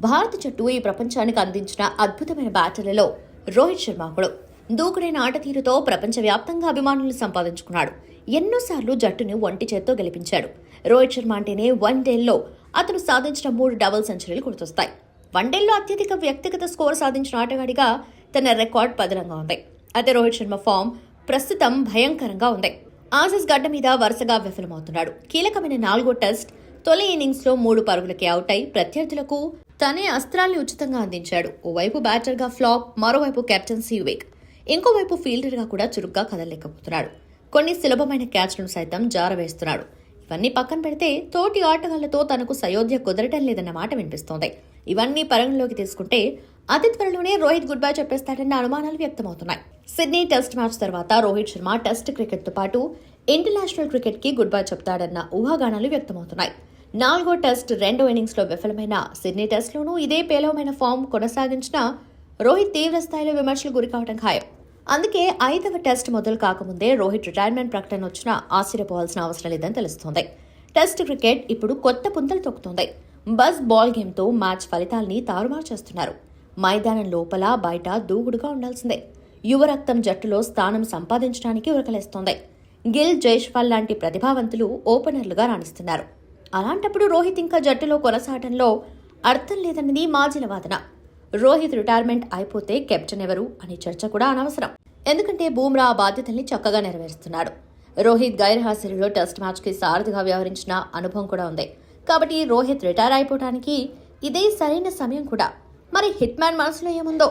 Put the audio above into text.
భారత జట్టు ఈ ప్రపంచానికి అందించిన అద్భుతమైన బ్యాటర్లలో రోహిత్ శర్మ ఒకడు. దూకుడైన ఆట తీరుతో ప్రపంచవ్యాప్తంగా అభిమానులు సంపాదించుకున్నాడు. ఎన్నోసార్లు జట్టును ఒంటి చేత్తో గెలిపించాడు. రోహిత్ శర్మ అంటేనే వన్డేల్లో అతను సాధించిన 3 డబుల్ సెంచరీలు గుర్తొస్తాయి. వన్డేల్లో అత్యధిక వ్యక్తిగత స్కోర్ సాధించిన ఆటగాడిగా తన రికార్డ్ పదిలంగా ఉంది. అయితే రోహిత్ శర్మ ఫామ్ ప్రస్తుతం భయంకరంగా ఉంది. ఆసీస్ గడ్డ మీద వరుసగా విఫలమవుతున్నాడు. కీలకమైన 4వ టెస్ట్ తొలి ఇన్నింగ్స్ లో 3 పరుగులకి అవుట్ అయి ప్రత్యర్థులకు తనే అస్త్రాల్ని ఉచితంగా అందించాడు. ఓవైపు బ్యాటర్గా ఫ్లాప్, మరోవైపు కెప్టెన్సీ వీక్, ఇంకోవైపు ఫీల్డర్గా కూడా చురుగ్గా కదలలేకపోతున్నాడు. కొన్ని సులభమైన క్యాచ్లను సైతం జారవేస్తున్నాడు. ఇవన్నీ పక్కన పెడితే తోటి ఆటగాళ్లతో తనకు సయోధ్య కుదరటం లేదన్న మాట వినిపిస్తోంది. ఇవన్నీ పరిగణలోకి తీసుకుంటే అతి త్వరలోనే రోహిత్ గుడ్ బై చెప్పేస్తాడన్న అనుమానాలు వ్యక్తమవుతున్నాయి. సిడ్నీ టెస్ట్ మ్యాచ్ తర్వాత రోహిత్ శర్మ టెస్ట్ క్రికెట్ తో పాటు ఇంటర్నేషనల్ క్రికెట్ కి గుడ్ బై చెప్తాడన్న ఊహాగానాలు వ్యక్తమవుతున్నాయి. 4వ టెస్ట్ 2వ ఇన్నింగ్స్ లో విఫలమైన సిడ్నీ టెస్ట్ లోనూ ఇదే పేలవమైన ఫామ్ కొనసాగించిన రోహిత్ తీవ్ర స్థాయిలో విమర్శలు గురికావడం ఖాయం. అందుకే 5వ టెస్ట్ మొదలు కాకముందే రోహిత్ రిటైర్మెంట్ ప్రకటన వచ్చినా ఆశ్చర్యపోవాల్సిన అవసరం లేదని తెలుస్తోంది. టెస్ట్ క్రికెట్ ఇప్పుడు కొత్త పుంతలు తొక్కుతోంది. బజ్ బాల్ గేమ్ తో మ్యాచ్ ఫలితాల్ని తారుమారు చేస్తున్నారు. మైదానం లోపల బయట దూకుడుగా ఉండాల్సిందే. యువరక్తం జట్టులో స్థానం సంపాదించడానికి ఉరకలేస్తోంది. గిల్, జైష్వాల్ లాంటి ప్రతిభావంతులు ఓపెనర్లుగా రాణిస్తున్నారు. అలాంటప్పుడు రోహిత్ ఇంకా జట్టులో కొనసాగడంలో అర్థం లేదన్నది మాజీల వాదన. రోహిత్ రిటైర్మెంట్ అయిపోతే కెప్టెన్ ఎవరు అనే చర్చ కూడా అనవసరం. ఎందుకంటే బూమ్రా ఆ బాధ్యతల్ని చక్కగా నెరవేరుస్తున్నాడు. రోహిత్ గైర్హాజరులో టెస్ట్ మ్యాచ్ కి సారథిగా వ్యవహరించిన అనుభవం కూడా ఉంది. కాబట్టి రోహిత్ రిటైర్ అయిపోవడానికి ఇదే సరైన సమయం కూడా. మరి హిట్ మ్యాన్ మనసులో ఏముందో